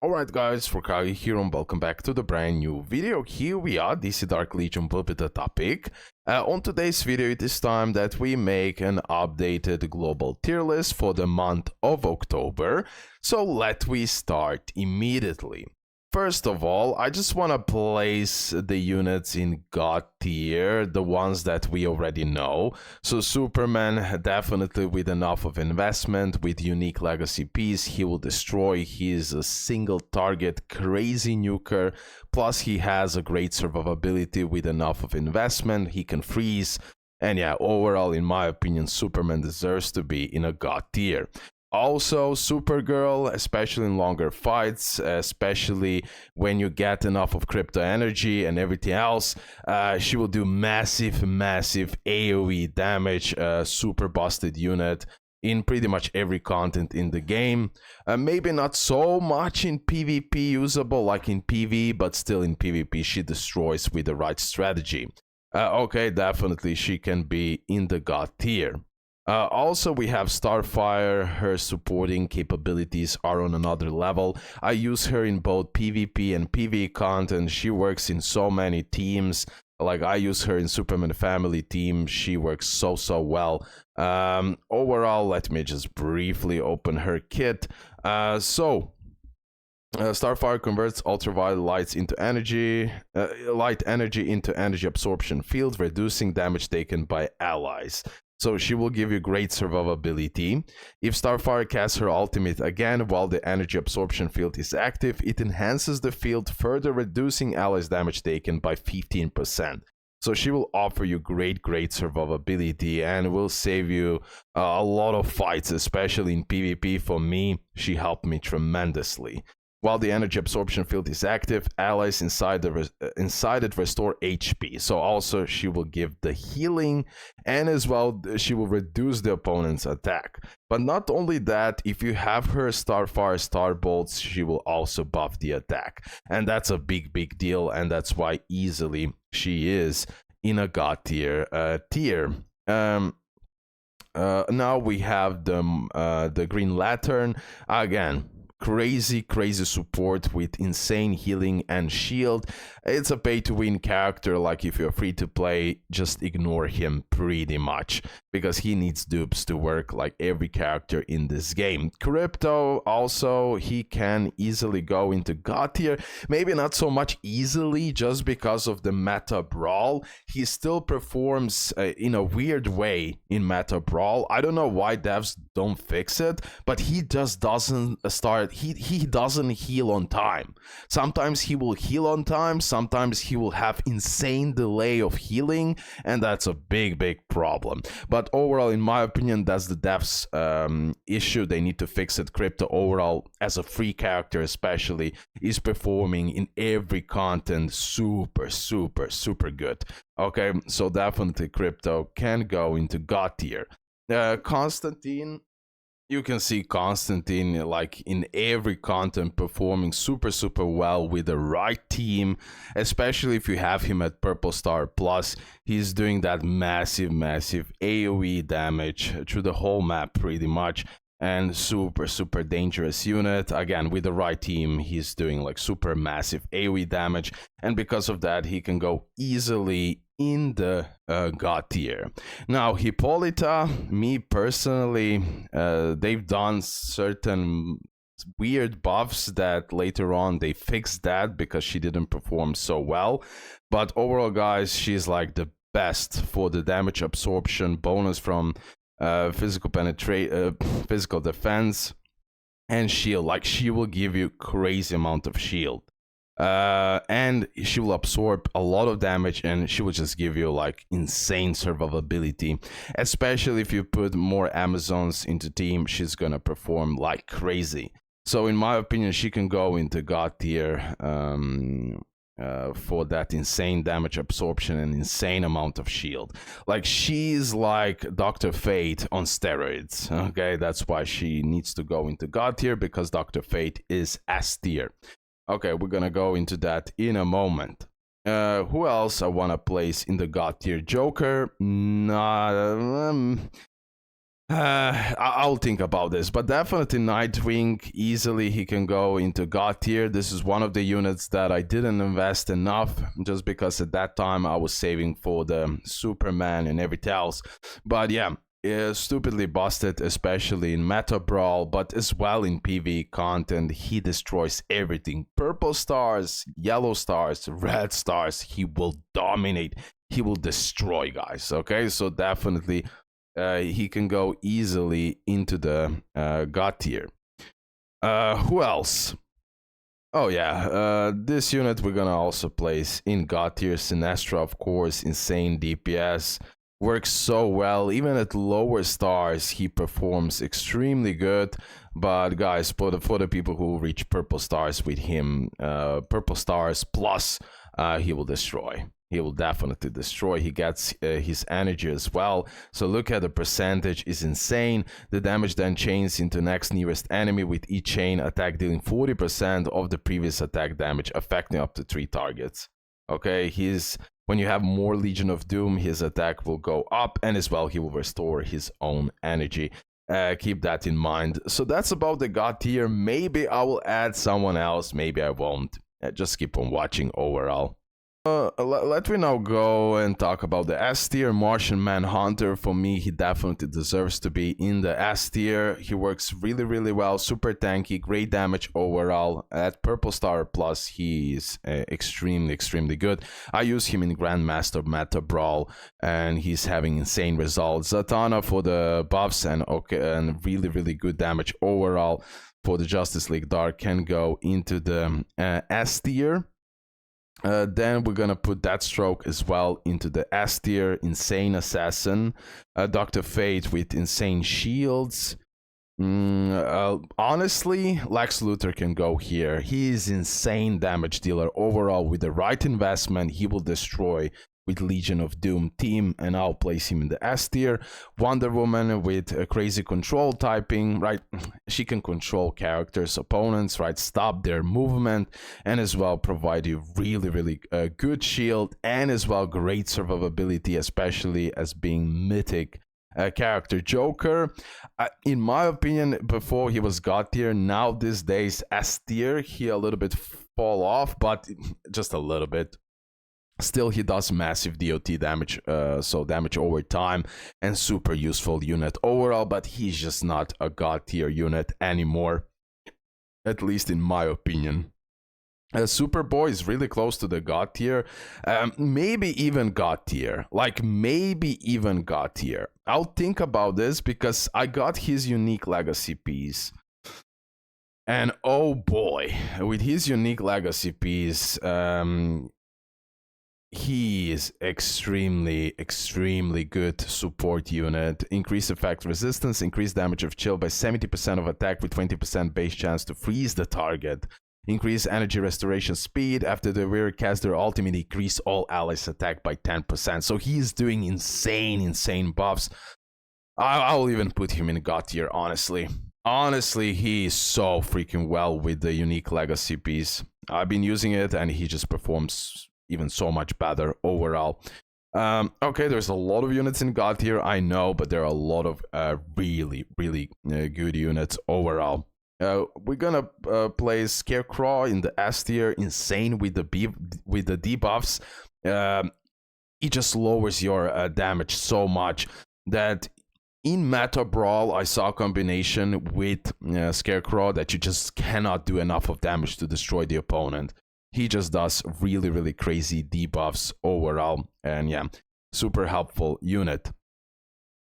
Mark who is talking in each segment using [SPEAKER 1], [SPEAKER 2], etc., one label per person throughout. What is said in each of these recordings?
[SPEAKER 1] Alright guys, RoKage here and welcome back to the brand new video. Here we are, DC Dark Legion will be the topic. On today's video it is time that we make an updated global tier list for the month of October. So let we start immediately. First of all, I just want to place the units in God tier, the ones that we already know. So Superman, definitely with enough of investment, with unique legacy piece, he will destroy. He is a single target, crazy nuker, plus he has a great survivability with enough of investment, he can freeze. And yeah, overall, in my opinion, Superman deserves to be in a God tier. Also, Supergirl, especially in longer fights, especially when you get enough of crypto energy and everything else, she will do massive AoE damage, super busted unit in pretty much every content in the game. Maybe not so much in PvP usable like in PvE, but still in PvP she destroys with the right strategy. Okay, definitely she can be in the God tier. Also, we have Starfire. Her supporting capabilities are on another level. I use her in both PvP and PvE content. She works in so many teams. Like, I use her in Superman Family team. She works so well. Overall, let me just briefly open her kit. Starfire converts ultraviolet light energy into energy absorption field, reducing damage taken by allies. So she will give you great survivability. If Starfire casts her ultimate again while the energy absorption field is active, it enhances the field, further reducing allies' damage taken by 15%. So she will offer you great survivability and will save you a lot of fights, especially in PvP. For me, she helped me tremendously. While the energy absorption field is active, allies inside it restore HP. So also she will give the healing, and as well she will reduce the opponent's attack. But not only that, if you have her Starfire Starbolts, she will also buff the attack. And that's a big deal, and that's why easily she is in a God tier. Now we have the Green Lantern. Again, crazy support with insane healing and shield. It's a pay-to-win character. Like, if you're free to play, just ignore him pretty much, because he needs dupes to work like every character in this game. Crypto, also, he can easily go into God tier. Maybe not so much easily, just because of the meta brawl. He still performs in a weird way in meta brawl. I don't know why devs don't fix it, but he just doesn't start. He doesn't heal on time. Sometimes he will heal on time, sometimes he will have insane delay of healing, and that's a big problem. But overall, in my opinion, that's the devs issue. They need to fix it. Crypto overall, as a free character especially, is performing in every content super good. Okay, so definitely Crypto can go into God tier. Constantine, you can see Constantine like in every content performing super well with the right team, especially if you have him at Purple Star Plus. He's doing that massive AoE damage through the whole map pretty much, and super dangerous unit. Again, with the right team, he's doing like super massive AoE damage, and because of that he can go easily in the God tier. Now Hippolyta, me personally, they've done certain weird buffs that later on they fixed that because she didn't perform so well. But overall, guys, she's like the best for the damage absorption bonus from physical defense and shield. Like, she will give you crazy amount of shield. And she will absorb a lot of damage, and she will just give you like insane survivability. Especially if you put more Amazons into team, she's gonna perform like crazy. So in my opinion, she can go into God tier for that insane damage absorption and insane amount of shield. Like, she's like Dr. Fate on steroids. Okay, that's why she needs to go into God tier, because Dr. Fate is S tier. Okay, we're gonna go into that in a moment. Who else I want to place in the God tier? Joker. I'll think about this, but definitely Nightwing, easily he can go into God tier. This is one of the units that I didn't invest enough, just because at that time I was saving for the Superman and everything else. But yeah, stupidly busted, especially in Meta Brawl, but as well in PvE content. He destroys everything. Purple stars, yellow stars, red stars, he will dominate. He will destroy, guys. Okay, so definitely he can go easily into the God tier. Who else? Oh yeah, this unit we're gonna also place in God tier. Sinestro, of course, insane DPS. Works so well. Even at lower stars, he performs extremely good. But guys, for the people who reach purple stars with him, purple stars plus, he will destroy. He will definitely destroy. He gets his energy as well. So look at the percentage, is insane. The damage then chains into next nearest enemy, with each chain attack dealing 40% of the previous attack damage, affecting up to 3 targets. Okay, when you have more Legion of Doom, his attack will go up, and as well he will restore his own energy. Keep that in mind. So that's about the God tier. Maybe I will add someone else, maybe I won't. Just keep on watching overall. Let me now go and talk about the S tier. Martian Manhunter, for me, he definitely deserves to be in the S tier. He works really, really well, super tanky, great damage overall. At purple star plus, he is extremely, extremely good. I use him in Grandmaster Meta Brawl, and he's having insane results. Zatanna for the buffs and really, really good damage overall. For the Justice League Dark, can go into the S tier. Then we're gonna put Deathstroke as well into the S tier. Insane Assassin. Dr. Fate with insane shields. Honestly, Lex Luthor can go here. He is insane damage dealer overall. With the right investment, he will destroy with Legion of Doom team, and I'll place him in the S tier. Wonder Woman with a crazy control typing, right? She can control characters, opponents, right? Stop their movement, and as well provide you really, really good shield, and as well great survivability, especially as being mythic character. Joker, in my opinion, before he was God tier, now these days S tier, he a little bit fall off, but just a little bit. Still, he does massive DOT damage, so damage over time, and super useful unit overall, but he's just not a God tier unit anymore, at least in my opinion. Superboy is really close to the God tier, maybe even God tier, maybe even God tier. I'll think about this because I got his unique legacy piece. And oh boy, with his unique legacy piece, he is extremely, extremely good support unit. Increase effect resistance, increase damage of chill by 70% of attack with 20% base chance to freeze the target. Increase energy restoration speed. After the warrior casts their ultimate, increase all allies attack by 10%. So he's doing insane, insane buffs. I will even put him in God tier, honestly. Honestly, he is so freaking well with the unique legacy piece. I've been using it and he just performs even so much better overall. Okay, there's a lot of units in God tier, I know, but there are a lot of really, really good units overall. We're gonna place Scarecrow in the S tier. Insane with the debuffs. It just lowers your damage so much that in Meta Brawl, I saw a combination with Scarecrow that you just cannot do enough of damage to destroy the opponent. He just does really, really crazy debuffs overall. And yeah, super helpful unit.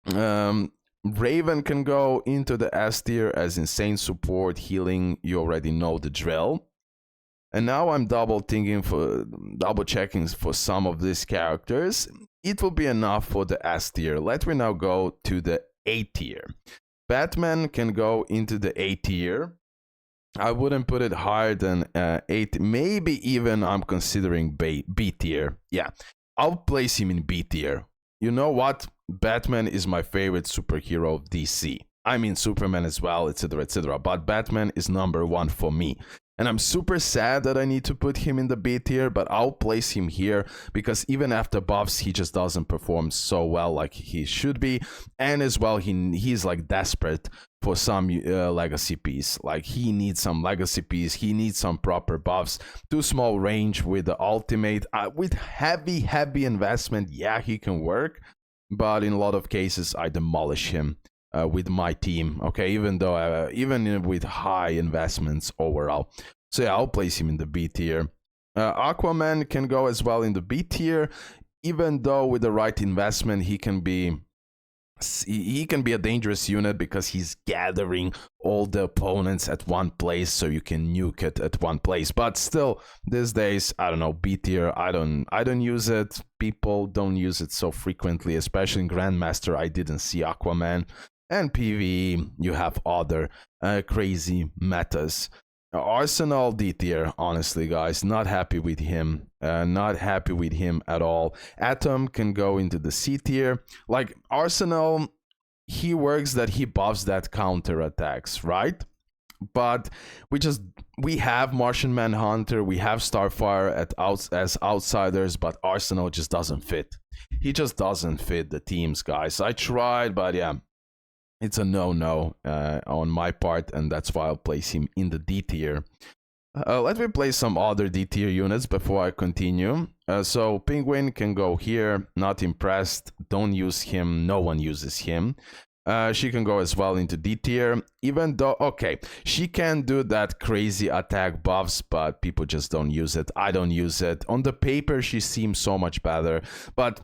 [SPEAKER 1] Raven can go into the S tier as insane support, healing. You already know the drill. And now I'm double checking for some of these characters. It will be enough for the S tier. Let me now go to the A tier. Batman can go into the A tier. I wouldn't put it higher than 8. Maybe even I'm considering B tier. Yeah, I'll place him in B tier. You know what? Batman is my favorite superhero of DC. I mean Superman as well, etc., etc. But Batman is number 1 for me. And I'm super sad that I need to put him in the B tier, but I'll place him here because even after buffs, he just doesn't perform so well like he should be. And as well, he's like desperate for some legacy piece. Like he needs some legacy piece. He needs some proper buffs. Too small range with the ultimate. With heavy investment, yeah, he can work. But in a lot of cases, I demolish him. With my team, okay, even though with high investments overall. So yeah, I'll place him in the B tier. Aquaman can go as well in the B tier, even though with the right investment he can be a dangerous unit because he's gathering all the opponents at one place, so you can nuke it at one place. But still, these days, I don't know, B tier, I don't use it. People don't use it so frequently, especially in Grandmaster. I didn't see Aquaman. And PvE, you have other crazy metas. Arsenal D tier, honestly, guys, not happy with him. Not happy with him at all. Atom can go into the C tier. Like, Arsenal, he works that he buffs that counter attacks, right? But we have Martian Manhunter, we have Starfire as outsiders, but Arsenal just doesn't fit. He just doesn't fit the teams, guys. I tried, but yeah. It's a no-no on my part, and that's why I'll place him in the D tier. Let me place some other D tier units before I continue. So Penguin can go here, not impressed, don't use him, no one uses him. She can go as well into D tier, even though, okay, she can do that crazy attack buffs, but people just don't use it. I don't use it. On the paper, she seems so much better, but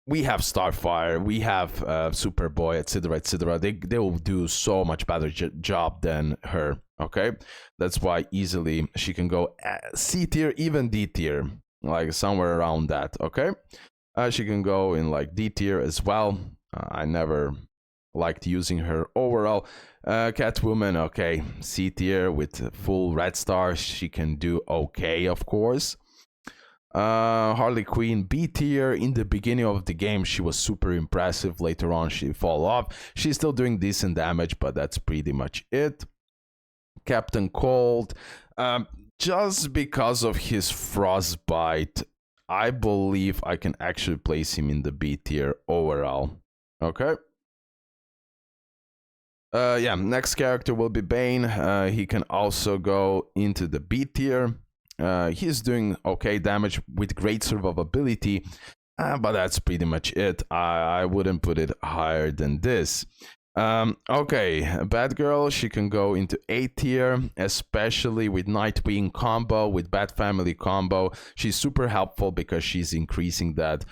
[SPEAKER 1] we have Starfire, we have Superboy, etc., etc. They will do so much better job than her. Okay, that's why easily she can go C tier, even D tier, like somewhere around that. Okay, she can go in like D tier as well. I never liked using her overall. Catwoman, okay, C tier with full red star. She can do okay, of course. Harley Quinn B tier. In the beginning of the game she was super impressive, later on she fall off. She's still doing decent damage, but that's pretty much it. Captain Cold, just because of his frostbite, I believe I can actually place him in the B tier overall. Okay. Yeah, next character will be Bane. He can also go into the B tier. He's doing okay damage with great survivability, but that's pretty much it. I wouldn't put it higher than this. Okay, Batgirl, she can go into A tier, especially with Nightwing combo, with Bat Family combo. She's super helpful because she's increasing that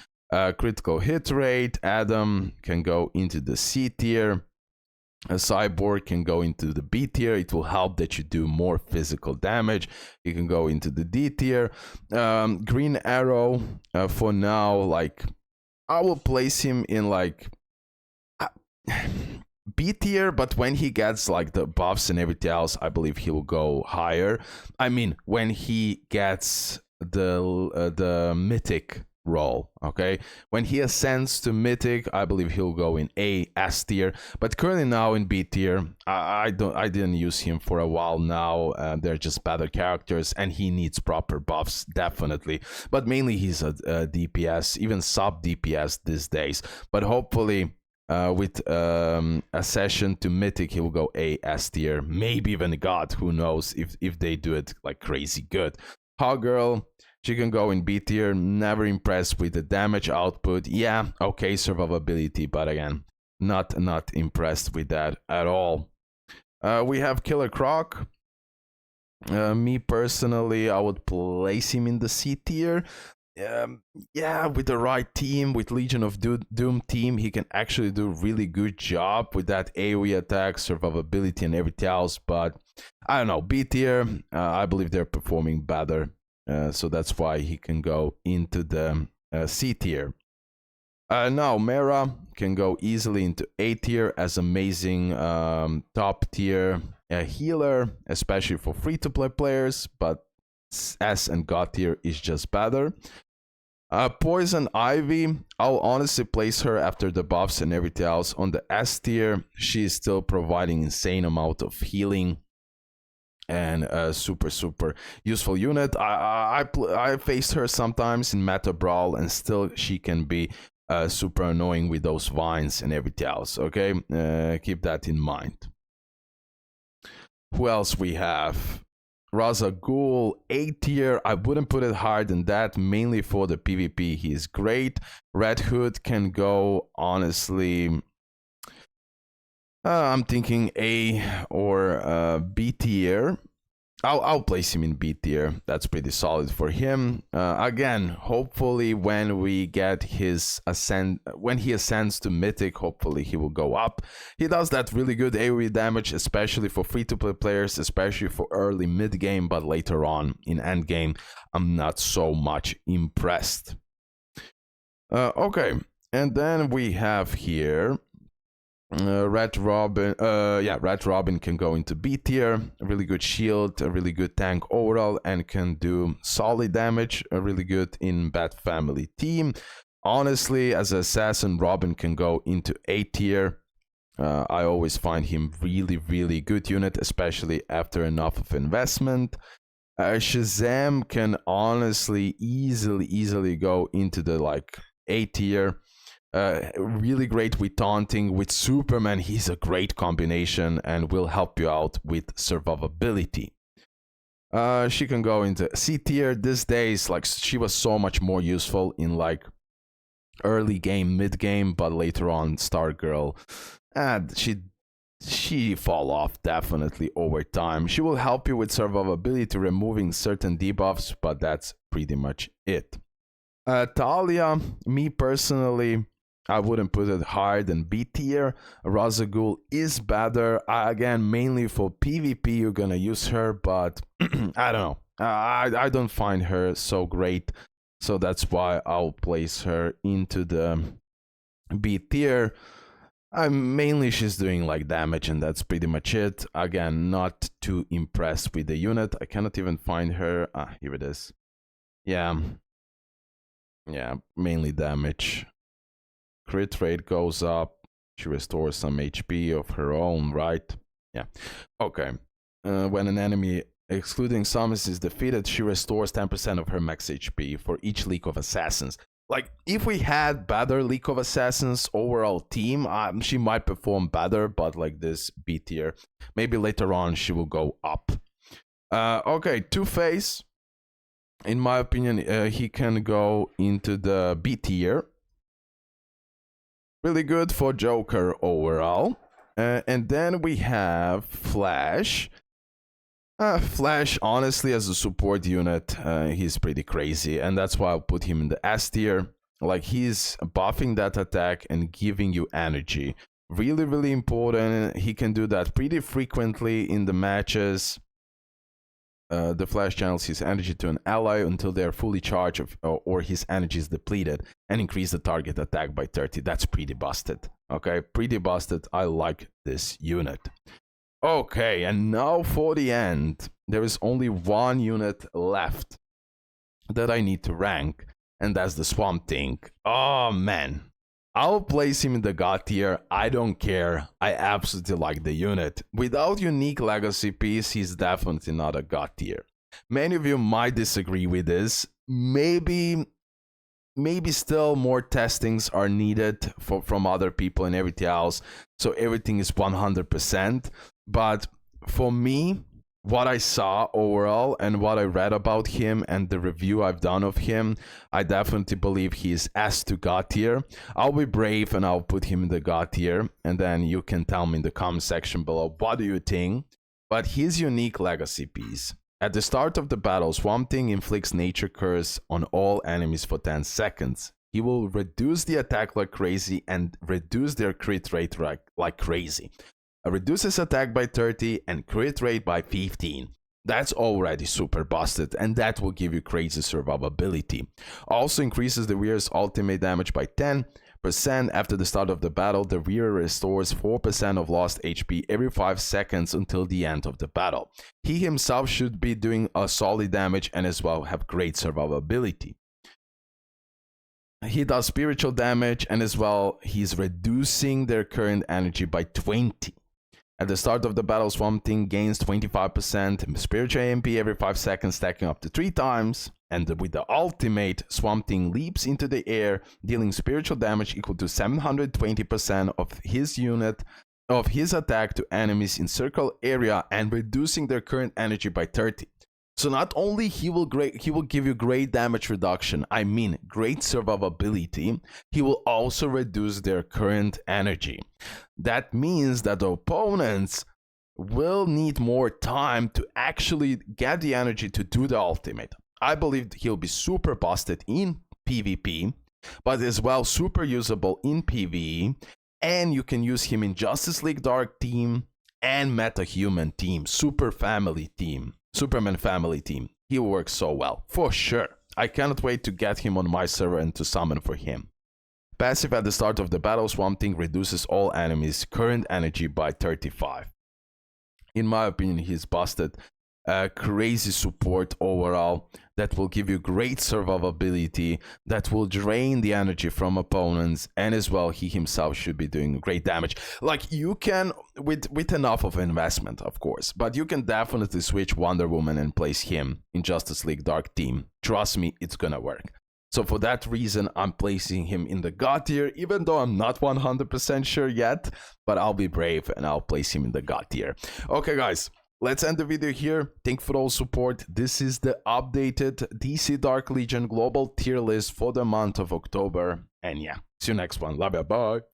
[SPEAKER 1] critical hit rate. Adam can go into the C tier. A Cyborg can go into the B tier. It will help that you do more physical damage. You can go into the D tier. Green Arrow, for now, like, I will place him in like B tier, but when he gets like the buffs and everything else, I believe he will go higher. I mean, when he gets the mythic role, okay, when he ascends to mythic, I believe he'll go in S tier, but currently now in B tier. I didn't use him for a while now. They're just better characters, and he needs proper buffs, definitely, but mainly he's a DPS, even sub DPS these days, but hopefully with accession to mythic, he will go S tier, maybe even God, who knows if they do it like crazy good. Hawkgirl, she can go in B tier. Never impressed with the damage output. Yeah, okay, survivability, but again, not impressed with that at all. We have Killer Croc. Me personally, I would place him in the C tier. Yeah, with the right team, with Legion of Doom team, he can actually do really good job with that AoE attack, survivability, and everything else. But I don't know, B tier, I believe they're performing better. So that's why he can go into the C tier. Now Mera can go easily into A tier as amazing top tier healer, especially for free-to-play players, but S and God tier is just better. Poison Ivy, I'll honestly place her after the buffs and everything else on the S tier. She is still providing insane amount of healing. and a super useful unit. I faced her sometimes in Meta Brawl, and still she can be super annoying with those vines and everything else. Okay, keep that in mind. Who else we have? RoKage, A tier. I wouldn't put it higher than that, mainly for the PvP. He is great. Red Hood can go, honestly, I'm thinking A or B tier. I'll place him in B tier. That's pretty solid for him. Again, hopefully when we get his when he ascends to Mythic, hopefully he will go up. He does that really good AoE damage, especially for free-to-play players, especially for early mid-game, but later on in end-game, I'm not so much impressed. Okay, and then we have here Red Robin. Red Robin can go into B tier. A really good shield, a really good tank overall, and can do solid damage. A really good in Bat Family team. Honestly, as an assassin, Robin can go into A tier. I always find him really good unit, especially after enough of investment. Shazam can honestly easily go into the like A tier. Really great with taunting. With Superman, he's a great combination and will help you out with survivability. She can go into C tier these days. Like, she was so much more useful in like early game, mid game, but later on, Stargirl, and she fall off definitely over time. She will help you with survivability, removing certain debuffs, but that's pretty much it. Talia, me personally, I wouldn't put it higher than B tier. RoKage is better. Again, mainly for PvP, you're gonna use her, but I don't know. I don't find her so great, so that's why I'll place her into the B tier. Mainly she's doing like damage, and that's pretty much it. Again, not too impressed with the unit. I cannot even find her. Here it is. Yeah, mainly damage. Crit rate goes up. She restores some HP of her own, right? Yeah. Okay. When an enemy excluding summons is defeated, she restores 10% of her max HP for each League of Assassins. Like, if we had better League of Assassins overall team, she might perform better, but like this B tier. Maybe later on she will go up. Okay, Two-Face. In my opinion, he can go into the B tier. Really good for Joker overall. And then we have Flash. Flash, honestly, as a support unit, he's pretty crazy, and that's why I'll put him in the S tier. Like, he's buffing that attack and giving you energy. Really important. He can do that pretty frequently in the matches. The Flash channels his energy to an ally until they are fully charged or his energy is depleted, and increase the target attack by 30. That's pretty busted. Okay, pretty busted. I like this unit. Okay, and now for the end, there is only one unit left that I need to rank, and that's the Swamp Thing. Oh man, I'll place him in the God tier. I don't care. I absolutely like the unit. Without unique legacy piece, he's definitely not a God tier. Many of you might disagree with this. Maybe still more testings are needed from other people and everything else, so everything is 100%. But for me, what I saw overall and what I read about him and the review I've done of him, I definitely believe he is S to God tier. I'll be brave and I'll put him in the God tier, and then you can tell me in the comment section below what do you think. But his unique legacy piece. At the start of the battle, Swamp Thing inflicts Nature Curse on all enemies for 10 seconds. He will reduce the attack like crazy and reduce their crit rate like crazy. Reduces attack by 30 and crit rate by 15. That's already super busted, and that will give you crazy survivability. Also increases the Weir's ultimate damage by 10%. After the start of the battle, the Weir restores 4% of lost HP every 5 seconds until the end of the battle. He himself should be doing a solid damage and as well have great survivability. He does spiritual damage, and as well he's reducing their current energy by 20. At the start of the battle, Swamp Thing gains 25% spiritual AMP every 5 seconds, stacking up to 3 times. And with the ultimate, Swamp Thing leaps into the air, dealing spiritual damage equal to 720% of his attack to enemies in circle area and reducing their current energy by 30. So not only he will give you great damage reduction, I mean great survivability, he will also reduce their current energy. That means that the opponents will need more time to actually get the energy to do the ultimate. I believe he'll be super busted in PvP, but as well super usable in PvE, and you can use him in Justice League Dark team and MetaHuman team, Superman family team. He works so well, for sure. I cannot wait to get him on my server and to summon for him. Passive at the start of the battle, Swamp Thing reduces all enemies' current energy by 35. In my opinion, he's busted. Crazy support overall that will give you great survivability, that will drain the energy from opponents, and as well he himself should be doing great damage. Like, you can with enough of investment, of course, but you can definitely switch Wonder Woman and place him in Justice League Dark team. Trust me, it's gonna work. So for that reason, I'm placing him in the God tier, even though I'm not 100% sure yet, but I'll be brave and I'll place him in the God tier. Okay guys, let's end the video here. Thank you for all support. This is the updated DC Dark Legion global tier list for the month of October. And yeah, see you next one. Love ya. Bye.